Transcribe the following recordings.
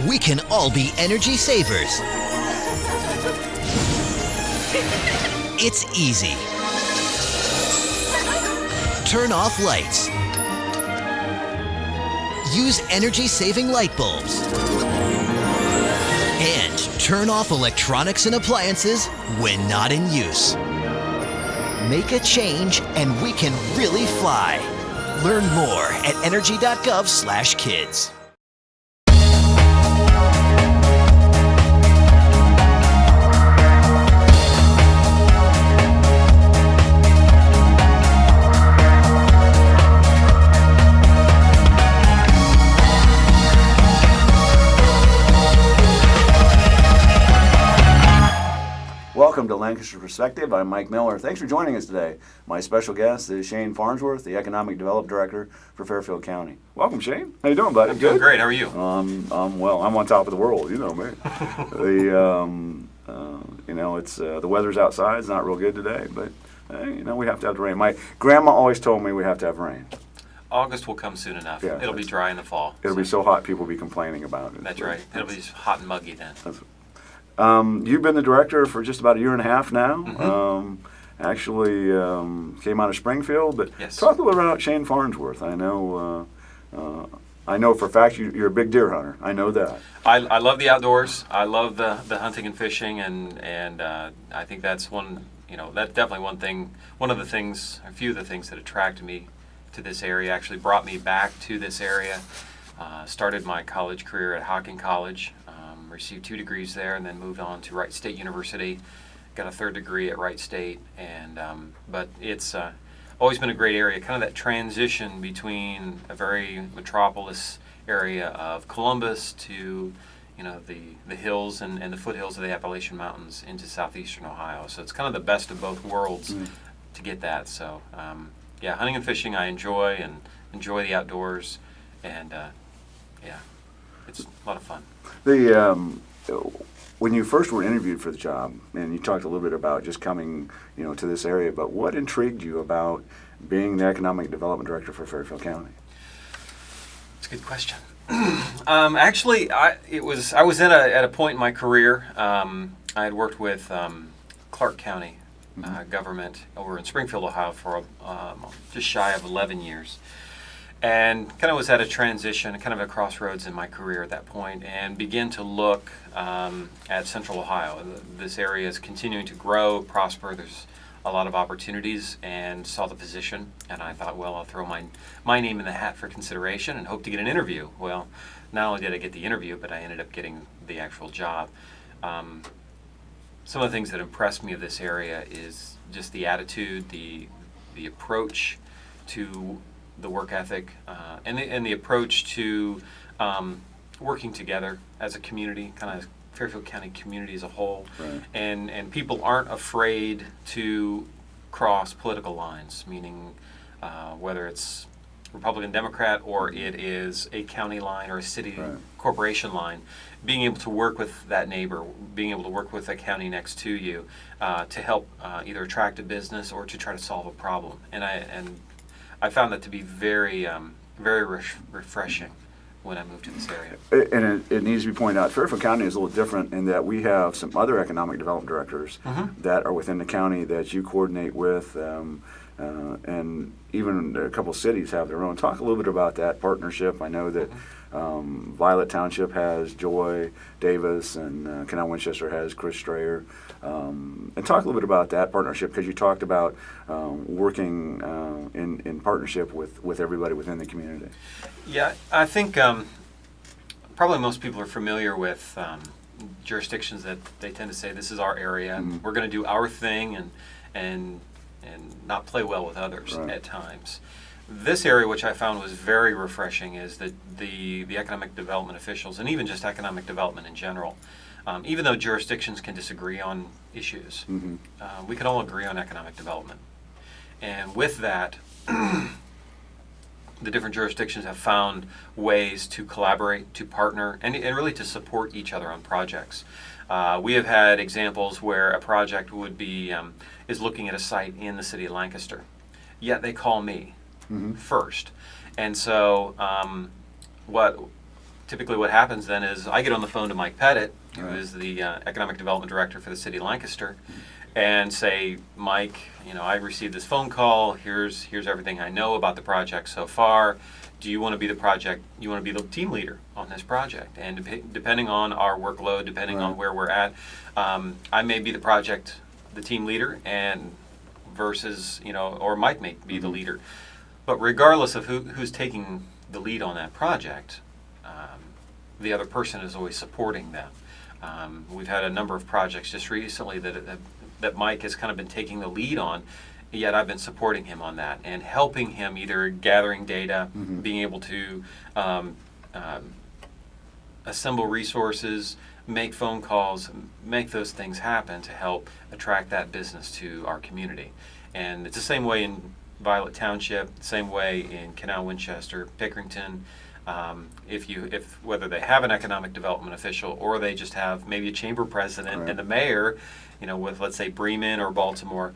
we can all be energy savers. It's easy. Turn off lights. Use energy-saving light bulbs. And turn off electronics and appliances when not in use. Make a change and we can really fly. Learn more at energy.gov/kids. Welcome to Lancaster Perspective. I'm Mike Miller. Thanks for joining us today. My special guest is Shane Farnsworth, the Economic Development Director for Fairfield County. Welcome, Shane. How you doing, buddy? I'm doing great. How are you? Well. I'm on top of the world. You know me. It's the weather's outside. It's not real good today, but we have to have the rain. My grandma always told me we have to have rain. August will come soon enough. Yeah, it'll be dry in the fall. It'll be so hot people will be complaining about it. That's right. It'll be hot and muggy then. You've been the director for just about a year and a half now. Mm-hmm. Actually, came out of Springfield, but yes. Talk a little about Shane Farnsworth. I know for a fact you're a big deer hunter. I know that. I love the outdoors. I love the hunting and fishing, and I think that's that's definitely a few of the things that attracted me to this area. Actually brought me back to this area. Started my college career at Hocking College. Received 2 degrees there, and then moved on to Wright State University. Got a 3rd degree at Wright State, but it's always been a great area. Kind of that transition between a very metropolis area of Columbus to the hills and the foothills of the Appalachian Mountains into southeastern Ohio. So it's kind of the best of both worlds to get that. So hunting and fishing I enjoy, and enjoy the outdoors, and it's a lot of fun. When you first were interviewed for the job, and you talked a little bit about just coming, to this area, but what intrigued you about being the Economic Development Director for Fairfield County? That's a good question. Actually, I was at a point in my career. I had worked with Clark County government over in Springfield, Ohio, for just shy of 11 years. And kind of was at a transition, kind of a crossroads in my career at that point, and began to look at Central Ohio. This area is continuing to grow, prosper. There's a lot of opportunities, and saw the position, and I thought, well, I'll throw my name in the hat for consideration and hope to get an interview. Well, not only did I get the interview, but I ended up getting the actual job. Some of the things that impressed me of this area is just the attitude, the approach to the work ethic, and the approach to working together as a community, kind of Fairfield County community as a whole. Right. And people aren't afraid to cross political lines, meaning whether it's Republican, Democrat, or it is a county line or a city corporation line, being able to work with that neighbor, being able to work with a county next to you to help either attract a business or to try to solve a problem. And I found that to be very, very refreshing when I moved to this area. And it needs to be pointed out, Fairfield County is a little different in that we have some other economic development directors that are within the county that you coordinate with, and even a couple cities have their own. Talk a little bit about that partnership. I know that Violet Township has Joy Davis, and Canal Winchester has Chris Strayer. And talk a little bit about that partnership, because you talked about working in partnership with everybody within the community. Yeah, I think probably most people are familiar with jurisdictions that they tend to say, this is our area, and we're going to do our thing, and not play well with others at times. This area, which I found was very refreshing, is that the economic development officials, and even just economic development in general, even though jurisdictions can disagree on issues, we can all agree on economic development. And with that, the different jurisdictions have found ways to collaborate, to partner, and really to support each other on projects. We have had examples where a project would be is looking at a site in the city of Lancaster, yet they call me first. And so typically what happens then is I get on the phone to Mike Pettit, who Right. is the Economic Development Director for the city of Lancaster, and say, Mike, I received this phone call. Here's everything I know about the project so far. Do you want to be the team leader on this project? And depending on our workload, depending Right. on where we're at, I may be the team leader, and versus, or Mike may be the leader. But regardless of who's taking the lead on that project, the other person is always supporting them. We've had a number of projects just recently that Mike has kind of been taking the lead on, yet I've been supporting him on that and helping him either gathering data, being able to assemble resources, make phone calls, make those things happen to help attract that business to our community. And it's the same way in Violet Township, the same way in Canal Winchester, Pickerington. If whether they have an economic development official or they just have maybe a chamber president Right. and the mayor, with let's say Bremen or Baltimore,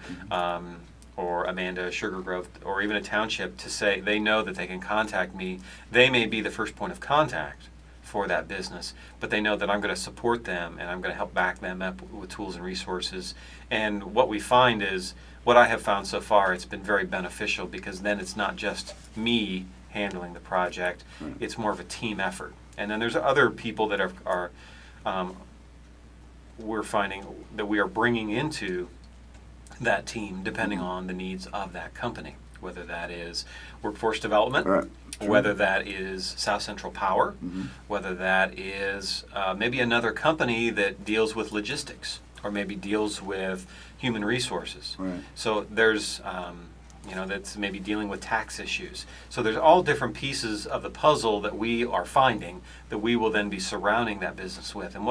or Amanda, Sugar Grove, or even a township, to say they know that they can contact me. They may be the first point of contact for that business, but they know that I'm going to support them and I'm going to help back them up with tools and resources. And what we find is, what I have found so far, it's been very beneficial, because then it's not just me handling the project, it's more of a team effort. And then there's other people that are we're finding that we are bringing into that team depending on the needs of that company, whether that is workforce development, Right. whether that is South Central Power, whether that is maybe another company that deals with logistics or maybe deals with human resources. Right. So there's that's maybe dealing with tax issues. So there's all different pieces of the puzzle that we are finding that we will then be surrounding that business with. And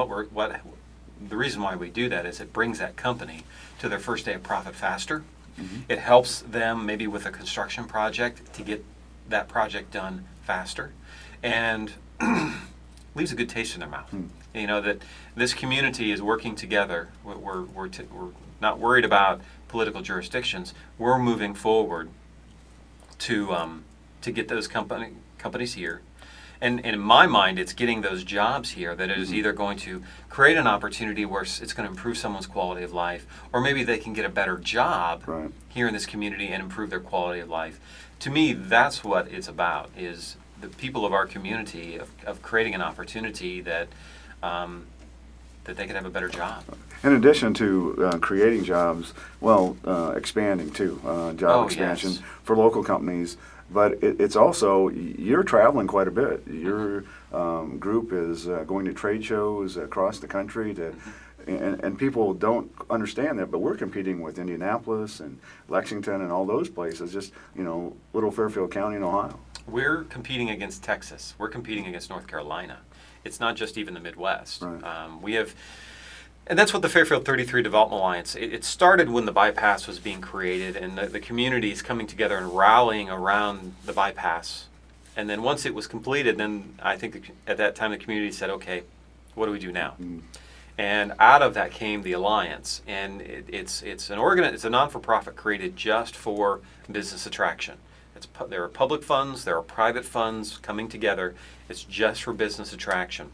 the reason why we do that is it brings that company to their first day of profit faster. It helps them maybe with a construction project to get that project done faster, and leaves a good taste in their mouth. That this community is working together. We're not worried about political jurisdictions. We're moving forward to get those companies here. And in my mind, it's getting those jobs here that is either going to create an opportunity where it's going to improve someone's quality of life, or maybe they can get a better job Right. here in this community and improve their quality of life. To me, that's what it's about, is the people of our community of creating an opportunity that they could have a better job. In addition to creating jobs, expanding too, job expansion Yes. for local companies. But it's also, you're traveling quite a bit. Your group is going to trade shows across the country and people don't understand that, but we're competing with Indianapolis and Lexington and all those places, just, little Fairfield County in Ohio. We're competing against Texas. We're competing against North Carolina. It's not just even the Midwest. Right. And that's what the Fairfield 33 Development Alliance, it started when the bypass was being created, and the community is coming together and rallying around the bypass. And then once it was completed, then I think at that time the community said, okay, what do we do now? And out of that came the Alliance, and it's a non-for-profit created just for business attraction. There are public funds, there are private funds coming together. It's just for business attraction.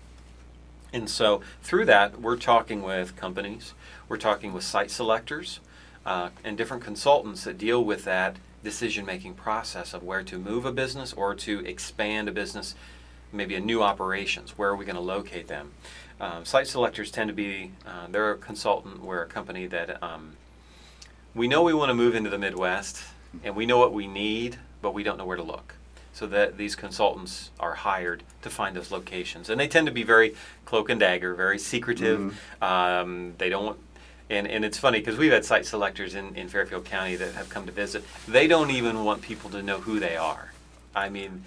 And so through that, we're talking with companies, we're talking with site selectors, and different consultants that deal with that decision-making process of where to move a business or to expand a business, maybe a new operations. Where are we going to locate them? Site selectors tend to be, they're a consultant, we're a company that we know we want to move into the Midwest, and we know what we need, but we don't know where to look. So that these consultants are hired to find those locations, and they tend to be very cloak and dagger, very secretive. They don't, and it's funny because we've had site selectors in Fairfield County that have come to visit. They don't even want people to know who they are. I mean,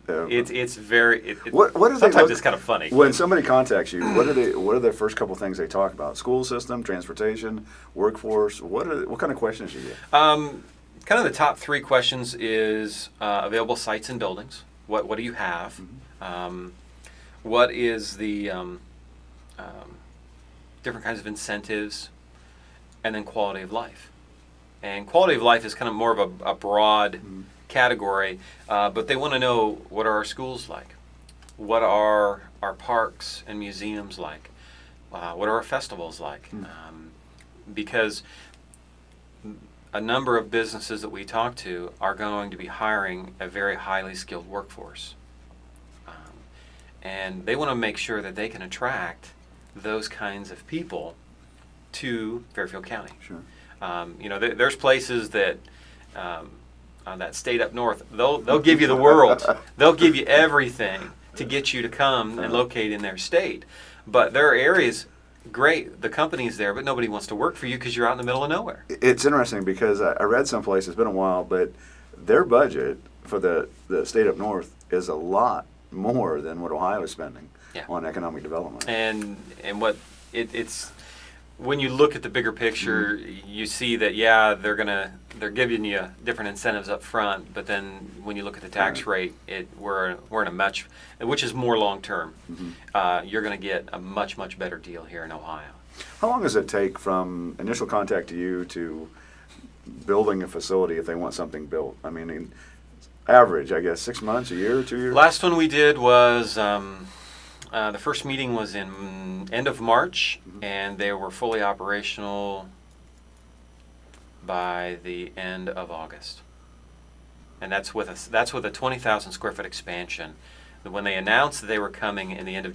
it's very. What do sometimes they look, it's kind of funny. When somebody contacts you, what are the first couple things they talk about? School system, transportation, workforce. What kind of questions do you get? Kind of the top three questions is available sites and buildings. What do you have? What is the different kinds of incentives, and then quality of life. And quality of life is kind of more of a broad category, but they want to know, what are our schools like? what are our parks and museums like? What are our festivals like? Because a number of businesses that we talk to are going to be hiring a very highly skilled workforce. And they want to make sure that they can attract those kinds of people to Fairfield County. Sure. There's places that on that state up north, they'll give you the world. They'll give you everything to get you to come and locate in their state. But there are areas, great, the company's there, but nobody wants to work for you because you're out in the middle of nowhere. It's interesting because I read someplace, it's been a while, but their budget for the state up north is a lot more than what Ohio is spending on economic development. And what it's when you look at the bigger picture, you see that they're giving you different incentives up front, but then when you look at the tax rate, we're in a much, which is more long term. You're going to get a much better deal here in Ohio. How long does it take from initial contact to you to building a facility if they want something built? I mean, in average, I guess 6 months, a year, 2 years. Last one we did was. The first meeting was in end of March, and they were fully operational by the end of August. And that's with a 20,000 square foot expansion. When they announced that they were coming in the end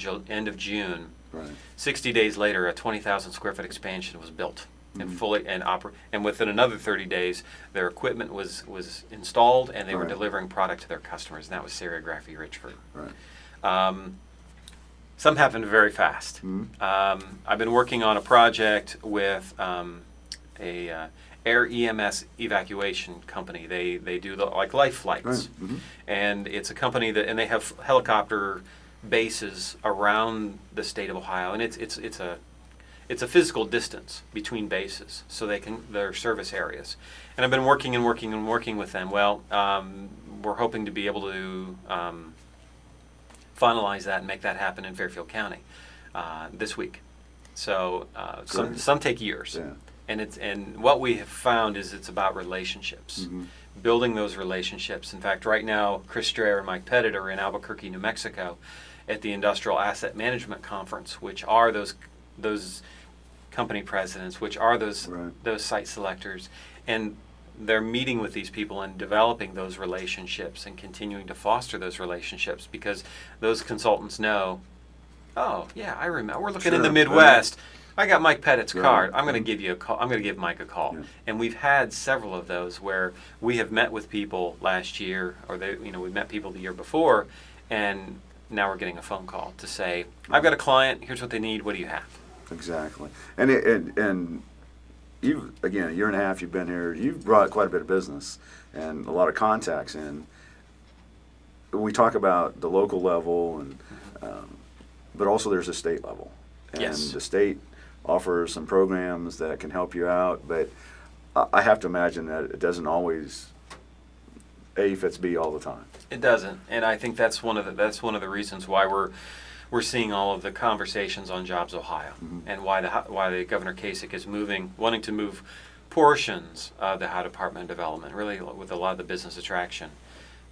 of June, Right. 60 days later, a 20,000 square foot expansion was built and fully and within another 30 days, their equipment was installed and they were Right. delivering product to their customers. And that was Serigraphy Richford. Right. Some happened very fast. I've been working on a project with a air EMS evacuation company. They do like life flights, Right. and it's a company and they have helicopter bases around the state of Ohio, and it's a physical distance between bases, so their service areas. And I've been working with them. Well, we're hoping to be able to finalize that and make that happen in Fairfield County this week. So some take years, and what we have found is it's about relationships, building those relationships. In fact, right now, Chris Strayer and Mike Pettit are in Albuquerque, New Mexico, at the Industrial Asset Management Conference, which are those company presidents, which are those site selectors, and they're meeting with these people and developing those relationships and continuing to foster those relationships, because those consultants know, oh yeah, I remember, we're looking in the Midwest. I got Mike Pettit's card. I'm going to give you a call. I'm going to give Mike a call. And we've had several of those where we have met with people last year, or we met people the year before, and now we're getting a phone call to say, I've got a client. Here's what they need. What do you have? Exactly. And you, again, a year and a half you've been here, you've brought quite a bit of business and a lot of contacts in. We talk about the local level, and but also there's a state level. And the state offers some programs that can help you out, but I have to imagine that it doesn't always A fits B all the time. It doesn't, and I think that's one of the reasons why we're seeing all of the conversations on Jobs Ohio, and why the Governor Kasich is wanting to move portions of the Ohio Department of Development, really with a lot of the business attraction,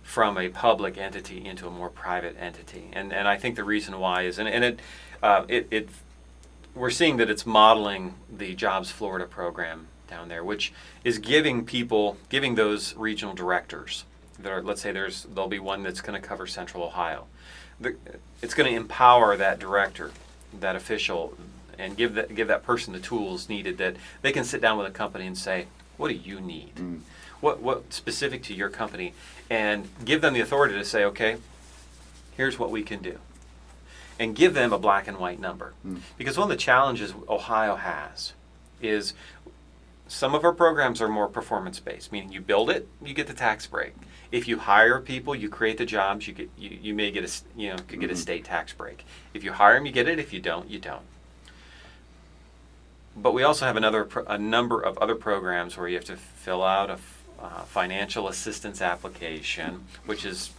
from a public entity into a more private entity. And I think the reason why is, we're seeing that it's modeling the Jobs Florida program down there, which is giving those regional directors, let's say there'll be one that's going to cover Central Ohio. It's going to empower that director, that official, and give that person the tools needed, that they can sit down with a company and say, what do you need? What specific to your company? And give them the authority to say, okay, here's what we can do. And give them a black and white number. Because one of the challenges Ohio has is some of our programs are more performance-based, meaning you build it, you get the tax break. If you hire people, you create the jobs, you may get could get a state tax break. If you hire them, you get it. If you don't, you don't. But we also have a number of other programs where you have to fill out a financial assistance application, which is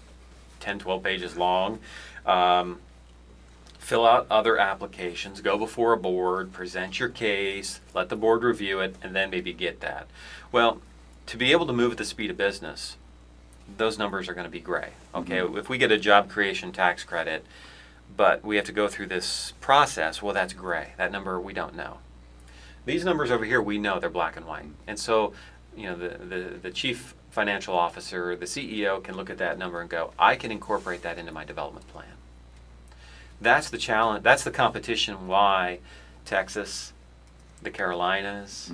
10, 12 pages long. Fill out other applications, go before a board, present your case, let the board review it, and then maybe get that. Well, to be able to move at the speed of business, those numbers are going to be gray. Okay, if we get a job creation tax credit, but we have to go through this process, well, that's gray. That number we don't know. These numbers over here, we know they're black and white. And so, the chief financial officer, the CEO can look at that number and go, I can incorporate that into my development plan. That's the challenge. That's the competition why Texas, the Carolinas,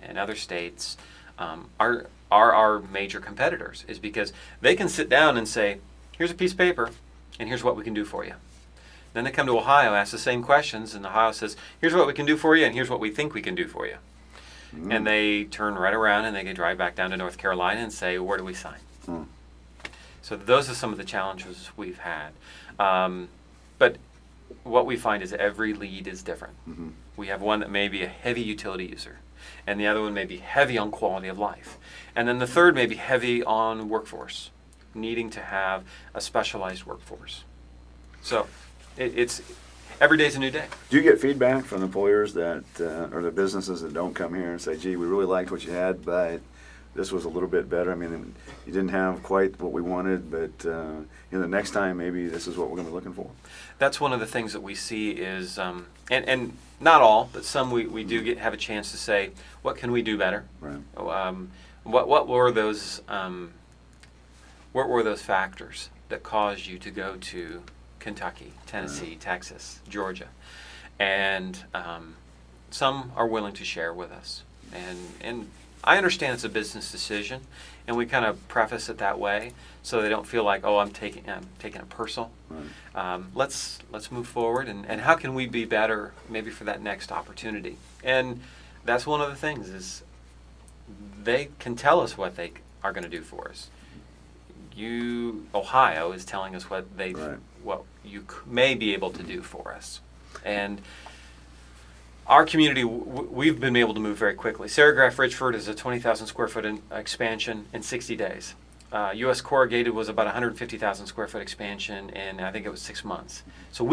and other states are our major competitors, is because they can sit down and say, here's a piece of paper, and here's what we can do for you. Then they come to Ohio, ask the same questions, and Ohio says, here's what we can do for you, and here's what we think we can do for you. And they turn right around and they can drive back down to North Carolina and say, where do we sign? So those are some of the challenges we've had. But what we find is every lead is different. We have one that may be a heavy utility user, and the other one may be heavy on quality of life. And then the third may be heavy on workforce, needing to have a specialized workforce. So it's every day's a new day. Do you get feedback from employers that, or the businesses that don't come here and say, gee, we really liked what you had, but this was a little bit better? I mean, you didn't have quite what we wanted, but the next time maybe this is what we're going to be looking for. That's one of the things that we see is, and not all, but some we do have a chance to say, what can we do better? Right. What were those factors that caused you to go to Kentucky, Tennessee, Texas, Georgia? And some are willing to share with us. And I understand it's a business decision, and we kind of preface it that way so they don't feel like, oh, I'm taking it personal. Right. Let's move forward, and how can we be better maybe for that next opportunity? And that's one of the things is they can tell us what they are going to do for us. Ohio is telling us what you may be able to do for us. And our community, we've been able to move very quickly. Saragraph Richford is a 20,000 square foot expansion in 60 days. U.S. Corrugated was about 150,000 square foot expansion in, I think it was 6 months. So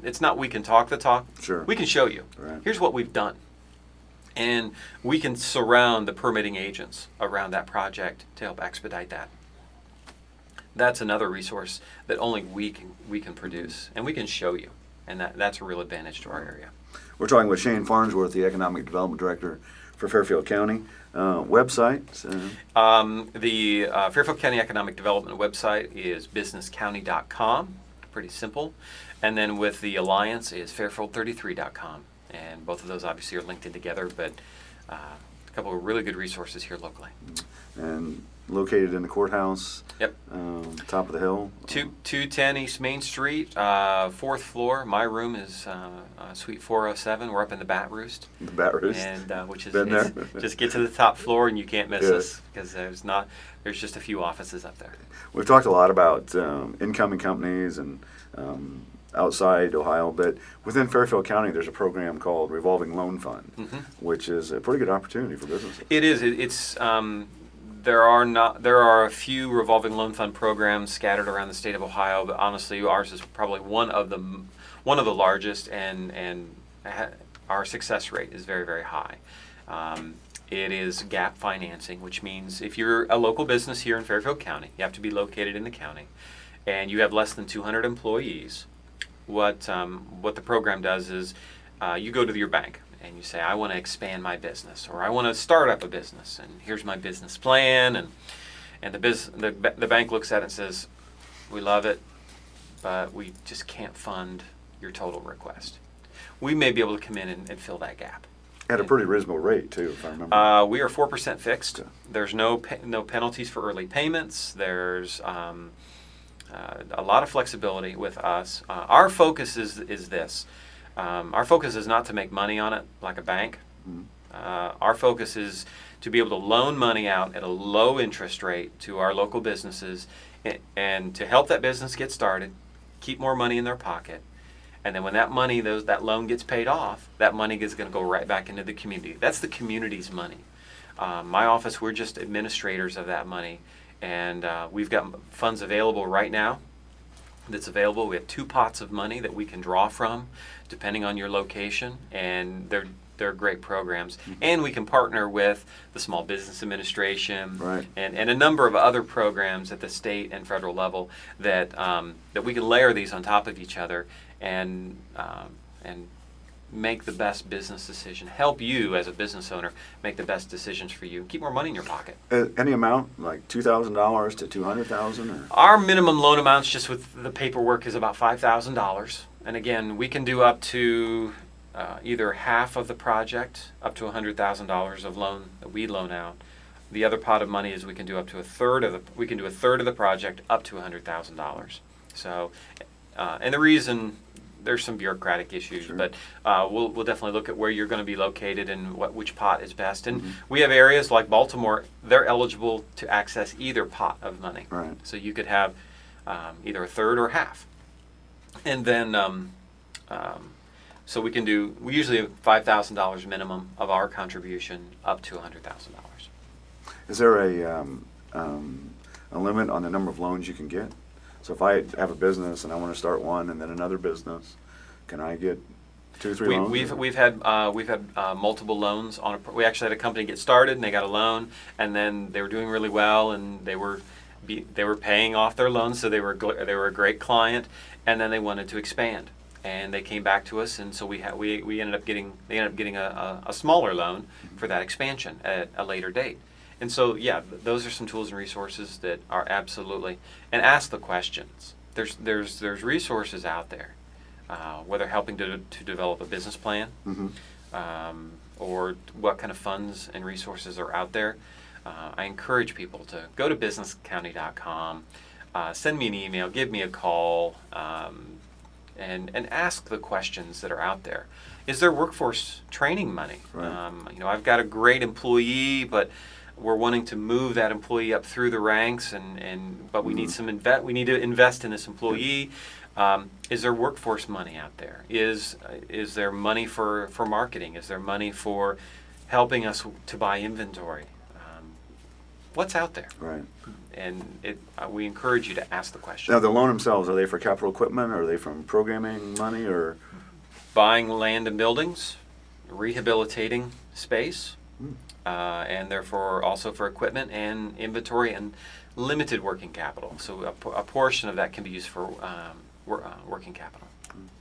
it's not we can talk the talk. Sure. We can show you. Right. Here's what we've done. And we can surround the permitting agents around that project to help expedite that. That's another resource that only we can produce, and we can show you. And that's a real advantage to our area. We're talking with Shane Farnsworth, the Economic Development Director for Fairfield County. Website? The Fairfield County Economic Development website is businesscounty.com. Pretty simple. And then with the Alliance is fairfield33.com. And both of those obviously are linked in together, but a couple of really good resources here locally. And located in the courthouse. Yep. Top of the hill. 210 East Main Street, 4th floor. My room is Suite 407. We're up in the Bat Roost. The Bat Roost. And which is Been there. Just get to the top floor and you can't miss us because there's just a few offices up there. We've talked a lot about incoming companies and outside Ohio, but within Fairfield County, there's a program called Revolving Loan Fund, which is a pretty good opportunity for businesses. It is. It's there are a few revolving loan fund programs scattered around the state of Ohio, but honestly, ours is probably one of the largest, and our success rate is very, very high. It is gap financing, which means if you're a local business here in Fairfield County, you have to be located in the county, and you have less than 200 employees. What the program does is you go to your bank and you say, I want to expand my business, or I want to start up a business, and here's my business plan, and the bank looks at it and says, we love it, but we just can't fund your total request. We may be able to come in and fill that gap. At a pretty reasonable rate, too, if I remember. We are 4% fixed. There's no penalties for early payments. There's a lot of flexibility with us. Our focus is this. Our focus is not to make money on it like a bank. Our focus is to be able to loan money out at a low interest rate to our local businesses and to help that business get started, keep more money in their pocket, and then when that money, that loan gets paid off, that money is going to go right back into the community. That's the community's money. My office, we're just administrators of that money, and we've got funds available right now that's available. We have 2 pots of money that we can draw from depending on your location, and they're great programs. And we can partner with the Small Business Administration Right. and a number of other programs at the state and federal level that that we can layer these on top of each other and make the best business decision. Help you as a business owner make the best decisions for you. Keep more money in your pocket. Any amount, like $2,000 to $200,000, or? Our minimum loan amounts just with the paperwork is about $5,000. And again, we can do up to either half of the project, up to $100,000 of loan that we loan out. The other pot of money is we can do up to a third of the project up to $100,000. So, and the reason, there's some bureaucratic issues, Sure. but we'll definitely look at where you're going to be located and which pot is best. And we have areas like Baltimore; they're eligible to access either pot of money. Right. So you could have either a third or half, and then so we usually have $5,000 minimum of our contribution up to $100,000. Is there a limit on the number of loans you can get? So if I have a business and I want to start one and then another business, can I get 2 or 3 loans? We've had multiple loans on. We actually had a company get started and they got a loan, and then they were doing really well and they were paying off their loans, so they were a great client, and then they wanted to expand, and they came back to us, and so they ended up getting a smaller loan for that expansion at a later date. And so, yeah, those are some tools and resources that are absolutely, and ask the questions. There's resources out there, whether helping to develop a business plan, or what kind of funds and resources are out there. I encourage people to go to businesscounty.com, send me an email, give me a call, and ask the questions that are out there. Is there workforce training money? Right. I've got a great employee, but we're wanting to move that employee up through the ranks, but we need we need to invest in this employee. Is there workforce money out there? Is there money for marketing? Is there money for helping us to buy inventory? What's out there? Right. And we encourage you to ask the question. Now, the loan themselves, are they for capital equipment, or are they from programming money, or? Buying land and buildings, rehabilitating space, and therefore also for equipment and inventory and limited working capital. So a portion of that can be used for working capital.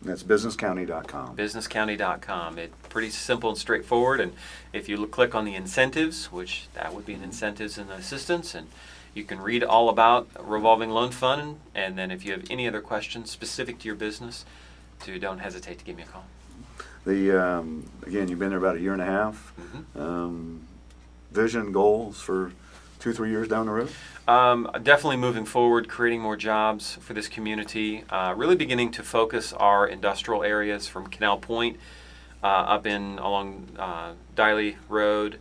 That's businesscounty.com. Businesscounty.com. It's pretty simple and straightforward. And if you click on the incentives, which that would be an incentives and assistance, and you can read all about revolving loan fund. And then if you have any other questions specific to your business, don't hesitate to give me a call. Again, you've been there about a year and a half. Vision, goals for 2-3 years down the road? Definitely moving forward, creating more jobs for this community, really beginning to focus our industrial areas from Canal Point up along Diley Road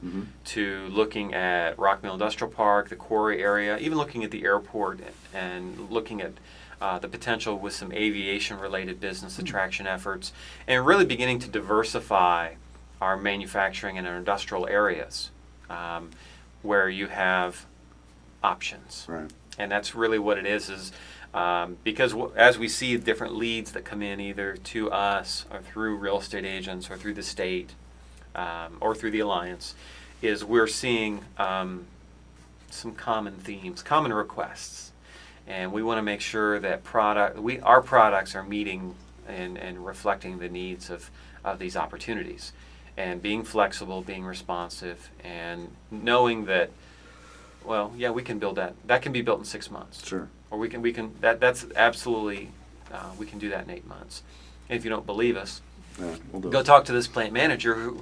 to looking at Rockmill Industrial Park, the quarry area, even looking at the airport and looking at the potential with some aviation-related business attraction efforts, and really beginning to diversify our manufacturing and our industrial areas where you have options. Right. And that's really what it is because as we see different leads that come in either to us or through real estate agents or through the state or through the Alliance, is we're seeing some common themes, common requests. And we want to make sure that our products are meeting and reflecting the needs of these opportunities. And being flexible, being responsive, and knowing that, well, yeah, we can build that. That can be built in 6 months. Sure. Or we can. That's absolutely. We can do that in 8 months. And if you don't believe us, We'll do go it. talk to this plant manager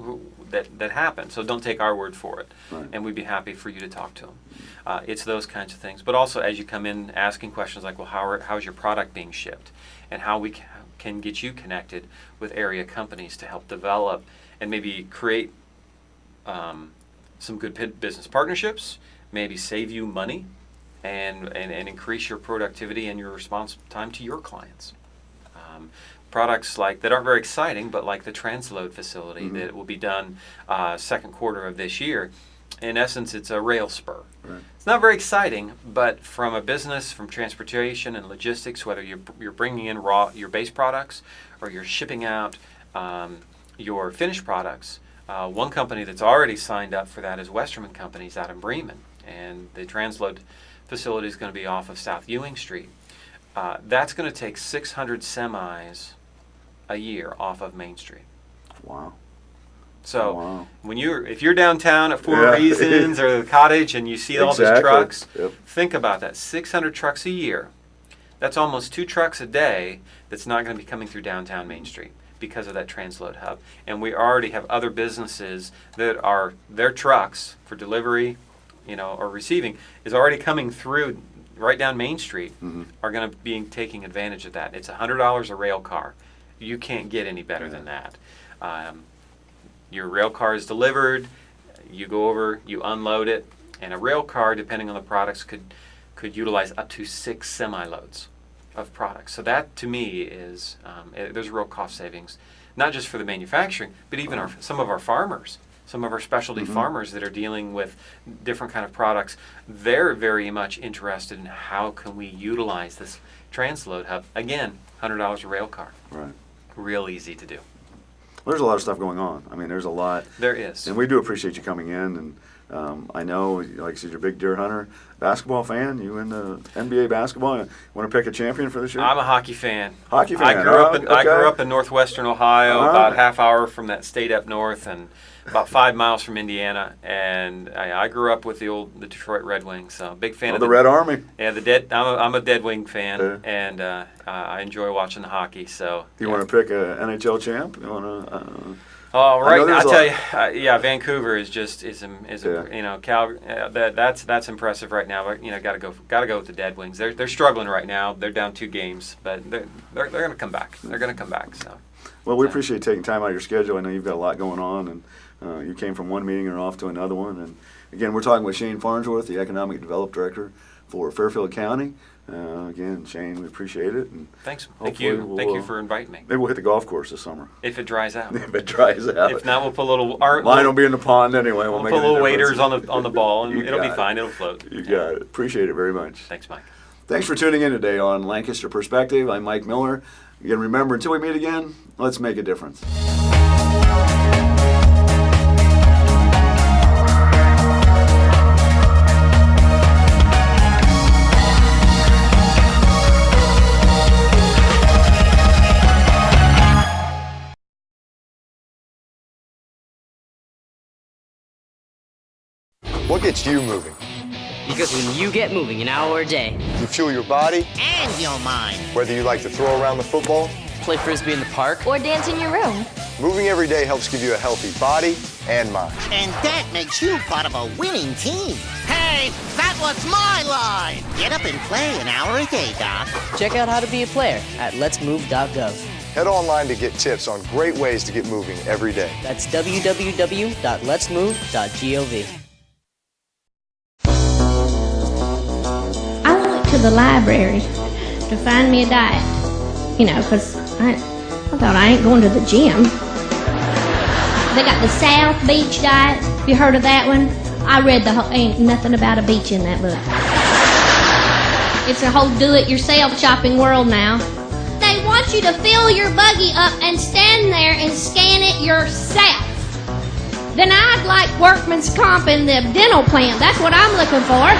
that happened. So don't take our word for it. Right. And we'd be happy for you to talk to them. It's those kinds of things. But also, as you come in asking questions like, well, how's your product being shipped, and how we can get you connected with area companies to help develop and maybe create some good business partnerships, maybe save you money, and increase your productivity and your response time to your clients. Products that aren't very exciting, but like the transload facility that will be done second quarter of this year. In essence, it's a rail spur. Right. It's not very exciting, but from a business, from transportation and logistics, whether you're bringing in your base products or you're shipping out your finished products, One company that's already signed up for that is Westerman Companies out in Bremen, and the transload facility is going to be off of South Ewing Street. That's going to take 600 semis a year off of Main Street. Wow. So wow. if you're downtown at Four Reasons or the Cottage and you see all those trucks, think about that. 600 trucks a year. That's almost 2 trucks a day that's not going to be coming through downtown Main Street because of that transload hub. And we already have other businesses that are their trucks for delivery, or receiving is already coming through right down Main Street. Are going to be taking advantage of that. It's $100 a rail car. You can't get any better than that. Your rail car is delivered, you go over, you unload it, and a rail car, depending on the products, could utilize up to 6 semi-loads of products. So that, to me, is there's real cost savings, not just for the manufacturing, but even some of our farmers, some of our specialty farmers that are dealing with different kind of products. They're very much interested in how can we utilize this transload hub. Again, $100 a rail car. Right. Real easy to do. There's a lot of stuff going on. I mean, there's a lot. There is. And we do appreciate you coming in. And I know, like I said, you're a big deer hunter, basketball fan. You into NBA basketball? You want to pick a champion for this year? I'm a hockey fan. Hockey fan. I grew up in northwestern Ohio, about a half hour from that state up north, and about 5 miles from Indiana. And I grew up with the Detroit Red Wings. So big fan of the Red Army. Yeah, I'm a Dead Wing fan, and I enjoy watching the hockky. So you want to pick a NHL champ? You want to? I'll tell you, Vancouver is that's impressive right now. But got to go with the Dead Wings. They're struggling right now. They're down 2 games, but they're going to come back. They're going to come back. So. Well, we appreciate taking time out of your schedule. I know you've got a lot going on, and you came from one meeting and off to another one. And again, we're talking with Shane Farnsworth, the Economic Development Director for Fairfield County. Again, Shane, we appreciate it. And thanks. Thank you for inviting me. Maybe we'll hit the golf course this summer. If it dries out. If it dries out. If not, we'll put a little. Mine will be in the pond anyway. We'll put little waders on the ball, and it'll be fine. It'll float. You got it. Appreciate it very much. Thanks, Mike. Thanks for tuning in today on Lancaster Perspective. I'm Mike Miller. Again, remember, until we meet again, let's make a difference. What gets you moving? Because when you get moving an hour a day, You fuel your body, and your mind. whether you like to throw around the football, play frisbee in the park, or dance in your room. moving every day helps give you a healthy body and mind. And that makes you part of a winning team. Hey, that was my line. Get up and play an hour a day, Doc. check out how to be a player at letsmove.gov. Head online to get tips on great ways to get moving every day. That's www.letsmove.gov. I went to the library to find me a diet, because I thought I ain't going to the gym. They got the South Beach diet. Have you heard of that one? I read ain't nothing about a beach in that book. It's a whole do-it-yourself shopping world now. They want you to fill your buggy up and stand there and scan it yourself. Then I'd like workman's comp in the dental plant. That's what I'm looking for.